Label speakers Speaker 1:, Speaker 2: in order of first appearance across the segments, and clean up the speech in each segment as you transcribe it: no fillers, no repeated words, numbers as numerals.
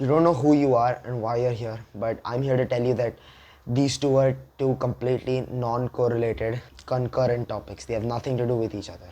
Speaker 1: You don't know who you are and why you're here, but I'm here to tell you that these two are two completely non-correlated, concurrent topics. They have nothing to do with each other,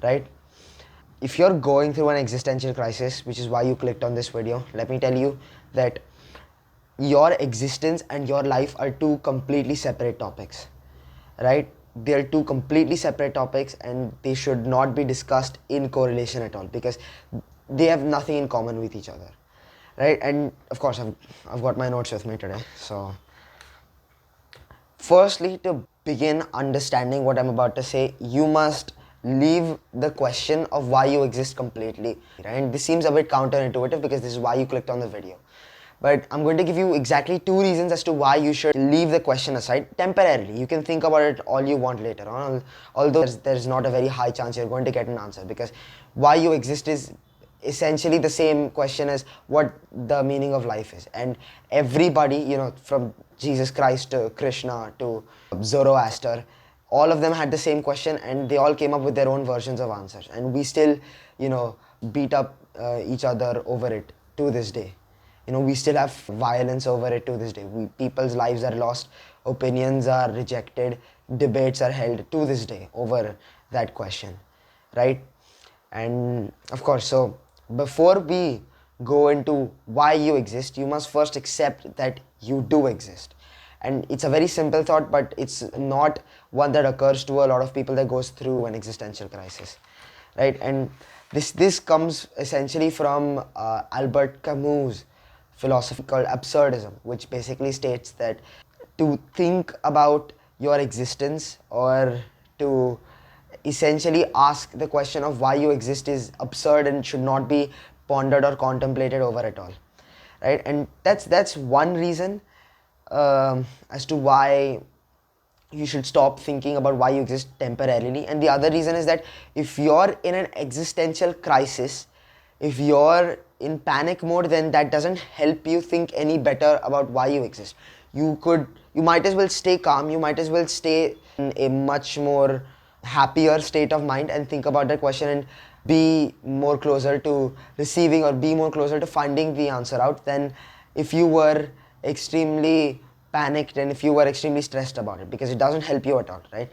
Speaker 1: right? If you're going through an existential crisis, which is why you clicked on this video, let me tell you that your existence and your life are two completely separate topics, right? They're two completely separate topics and they should not be discussed in correlation at all because they have nothing in common with each other, right? And of course, I've got my notes with me today. So firstly, to begin understanding what I'm about to say, you must leave the question of why you exist completely. Right? And this seems a bit counterintuitive because this is why you clicked on the video. But I'm going to give you exactly two reasons as to why you should leave the question aside temporarily. You can think about it all you want later on, although there's not a very high chance you're going to get an answer, because why you exist is essentially the same question as what the meaning of life is. And everybody, from Jesus Christ to Krishna to Zoroaster, all of them had the same question and they all came up with their own versions of answers. And we still, beat up each other over it to this day. We still have violence over it to this day. People's lives are lost, opinions are rejected, debates are held to this day over that question, right? And of course, so before we go into why you exist, you must first accept that you do exist. And it's a very simple thought, but it's not one that occurs to a lot of people that goes through an existential crisis, right? And this comes essentially from Albert Camus' philosophy called absurdism, which basically states that to think about your existence or to essentially ask the question of why you exist is absurd and should not be pondered or contemplated over at all, right? And that's one reason as to why you should stop thinking about why you exist temporarily. And the other reason is that if you're in an existential crisis, if you're in panic mode, then that doesn't help you think any better about why you exist. You might as well stay calm, you might as well stay in a much more happier state of mind and think about that question and be more closer to receiving or be more closer to finding the answer out than if you were extremely panicked and if you were extremely stressed about it, because it doesn't help you at all, right?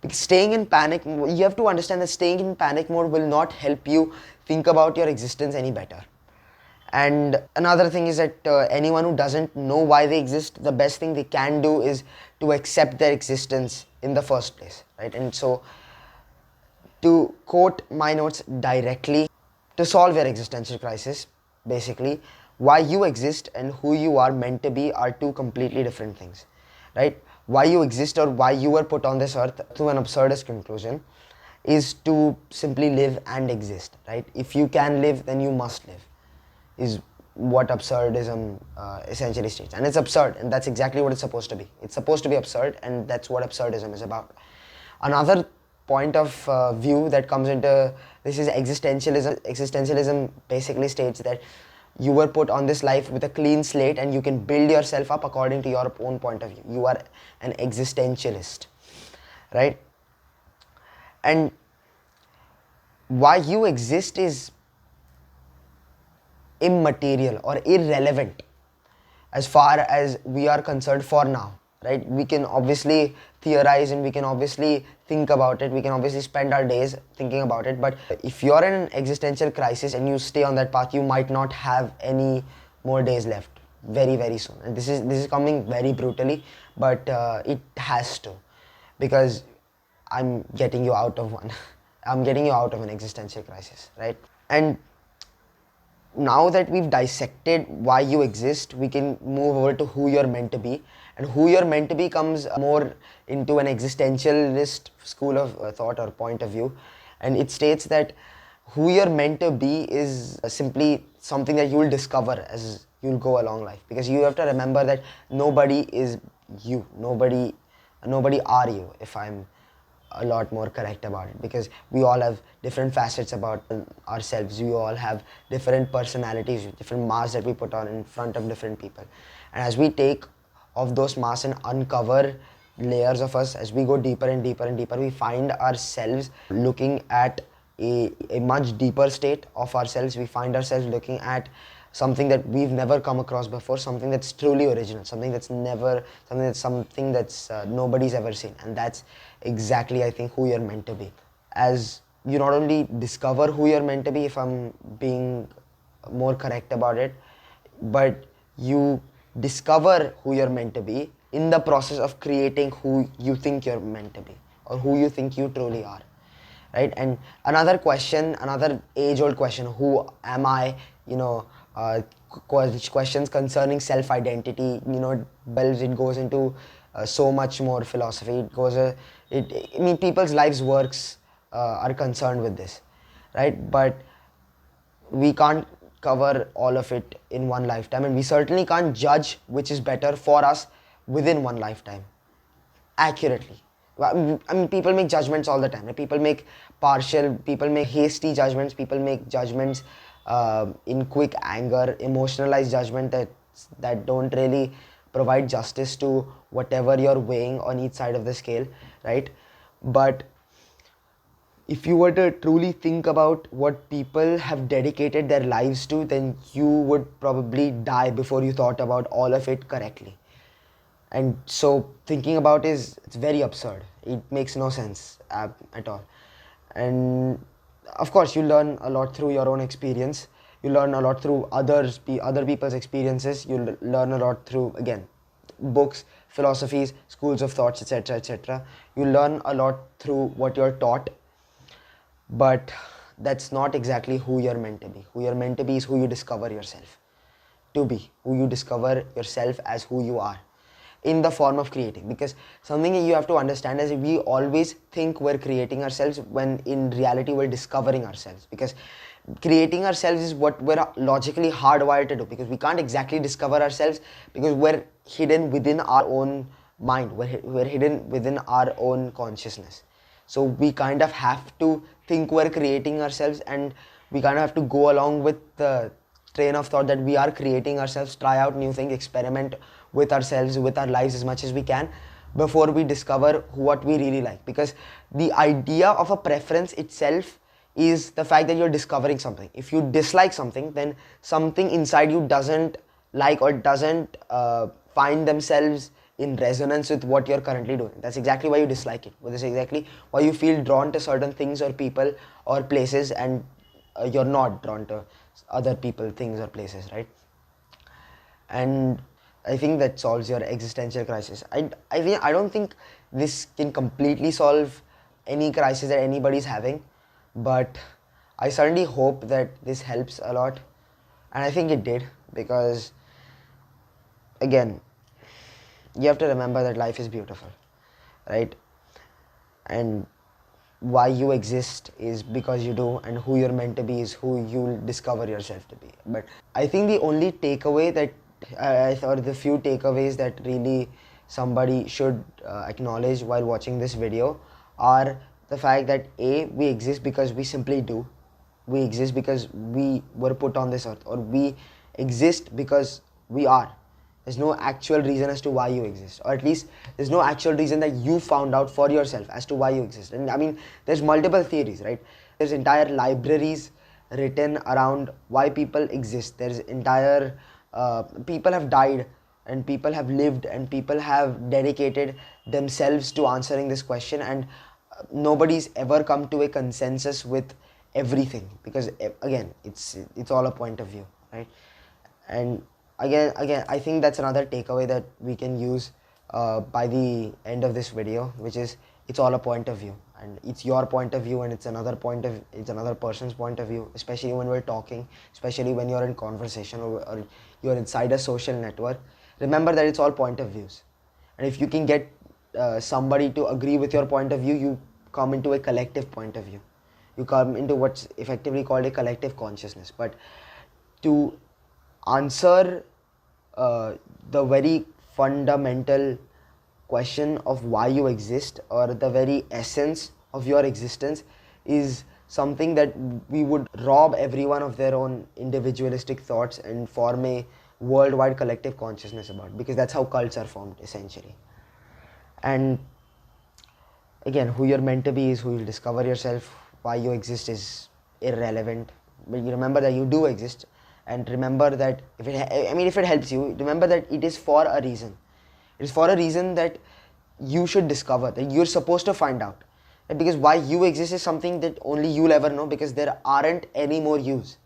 Speaker 1: Because staying in panic, you have to understand that staying in panic mode will not help you think about your existence any better. And another thing is that anyone who doesn't know why they exist, the best thing they can do is to accept their existence in the first place, right? And so, to quote my notes directly, to solve your existential crisis, basically, why you exist and who you are meant to be are two completely different things, right? Why you exist or why you were put on this earth, to an absurdist conclusion, is to simply live and exist, right? If you can live, then you must live, is what absurdism essentially states. And it's absurd, and that's exactly what it's supposed to be. It's supposed to be absurd, and that's what absurdism is about. Another point of view that comes into this is existentialism. Existentialism basically states that you were put on this life with a clean slate and you can build yourself up according to your own point of view. You are an existentialist, right? And why you exist is immaterial or irrelevant as far as we are concerned for now, right? We can obviously theorize and we can obviously think about it, we can obviously spend our days thinking about it, but if you're in an existential crisis and you stay on that path, you might not have any more days left very, very soon. And this is coming very brutally, but it has to, because I'm getting you out of one. I'm getting you out of an existential crisis, right? And now that we've dissected why you exist, we can move over to who you're meant to be. And who you're meant to be comes more into an existentialist school of thought or point of view. And it states that who you're meant to be is simply something that you'll discover as you'll go along life. Because you have to remember that nobody is you. Nobody are you, if I'm a lot more correct about it, because we all have different facets about ourselves. We all have different personalities, different masks that we put on in front of different people. And as we take off those masks and uncover layers of us, as we go deeper and deeper and deeper, we find ourselves looking at a much deeper state of ourselves. We find ourselves looking at something that we've never come across before, something that's truly original, something that's nobody's ever seen. And that's exactly, I think, who you're meant to be. As you not only discover who you're meant to be, if I'm being more correct about it, but you discover who you're meant to be in the process of creating who you think you're meant to be, or who you think you truly are, right? And another question, another age-old question, who am I, questions concerning self-identity, it goes into so much more philosophy. I mean, people's lives works are concerned with this, right? But we can't cover all of it in one lifetime, and we certainly can't judge which is better for us within one lifetime accurately. I mean, people make judgments all the time. People make hasty judgments, people make judgments in quick anger, emotionalized judgment that don't really provide justice to whatever you're weighing on each side of the scale, right? But if you were to truly think about what people have dedicated their lives to, then you would probably die before you thought about all of it correctly. And so thinking about it's very absurd. It makes no sense at all. And of course, you learn a lot through your own experience. You learn a lot through other people's experiences. You learn a lot through, again, books, philosophies, schools of thoughts, etc., etc. You learn a lot through what you're taught, but that's not exactly who you're meant to be. Who you're meant to be is who you discover yourself to be, who you discover yourself as who you are, in the form of creating. Because something you have to understand is we always think we're creating ourselves when in reality we're discovering ourselves. Because creating ourselves is what we're logically hardwired to do, because we can't exactly discover ourselves because we're hidden within our own mind, we're hidden within our own consciousness. So we kind of have to think we're creating ourselves, and we kind of have to go along with the train of thought that we are creating ourselves, try out new things, experiment with ourselves, with our lives as much as we can before we discover what we really like. Because the idea of a preference itself is the fact that you're discovering something. If you dislike something, then something inside you doesn't like or doesn't find themselves in resonance with what you're currently doing. That's exactly why you dislike it. That's exactly why you feel drawn to certain things or people or places, and you're not drawn to other people, things or places, right? And I think that solves your existential crisis. I don't think this can completely solve any crisis that anybody's having, but I certainly hope that this helps a lot, and I think it did, because again, you have to remember that life is beautiful, right? And why you exist is because you do, and who you're meant to be is who you'll discover yourself to be. But I think the only takeaway that I thought, the few takeaways that really somebody should acknowledge while watching this video are the fact that we exist because we simply do. We exist because we were put on this earth, or we exist because we are. There's no actual reason as to why you exist, or at least there's no actual reason that you found out for yourself as to why you exist. And I mean, there's multiple theories, right? There's entire libraries written around why people exist. There's entire people have died, and people have lived, and people have dedicated themselves to answering this question, and nobody's ever come to a consensus with everything, because again, it's all a point of view, right? And again, I think that's another takeaway that we can use by the end of this video, which is it's all a point of view, and it's your point of view, and it's another person's point of view, especially when we're talking, especially when you're in conversation, or you're inside a social network. Remember that it's all point of views, and if you can get somebody to agree with your point of view, you come into a collective point of view. You come into what's effectively called a collective consciousness. But to answer the very fundamental question of why you exist, or the very essence of your existence, is something that we would rob everyone of their own individualistic thoughts and form a worldwide collective consciousness about, because that's how cults are formed, essentially. And again, who you're meant to be is who you'll discover yourself. why you exist is irrelevant, but you remember that you do exist, and remember that if it helps you, remember that it is for a reason. It is for a reason that you should discover, that you're supposed to find out. And because why you exist is something that only you'll ever know, because there aren't any more yous.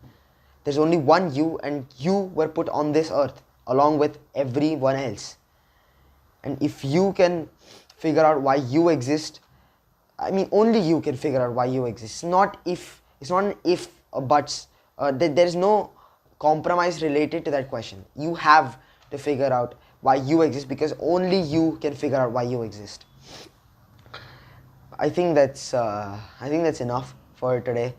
Speaker 1: There's only one you, and you were put on this earth along with everyone else. And if you can figure out why you exist, only you can figure out why you exist. It's not an if or buts. There is no compromise related to that question. You have to figure out why you exist, because only you can figure out why you exist. I think that's enough for today.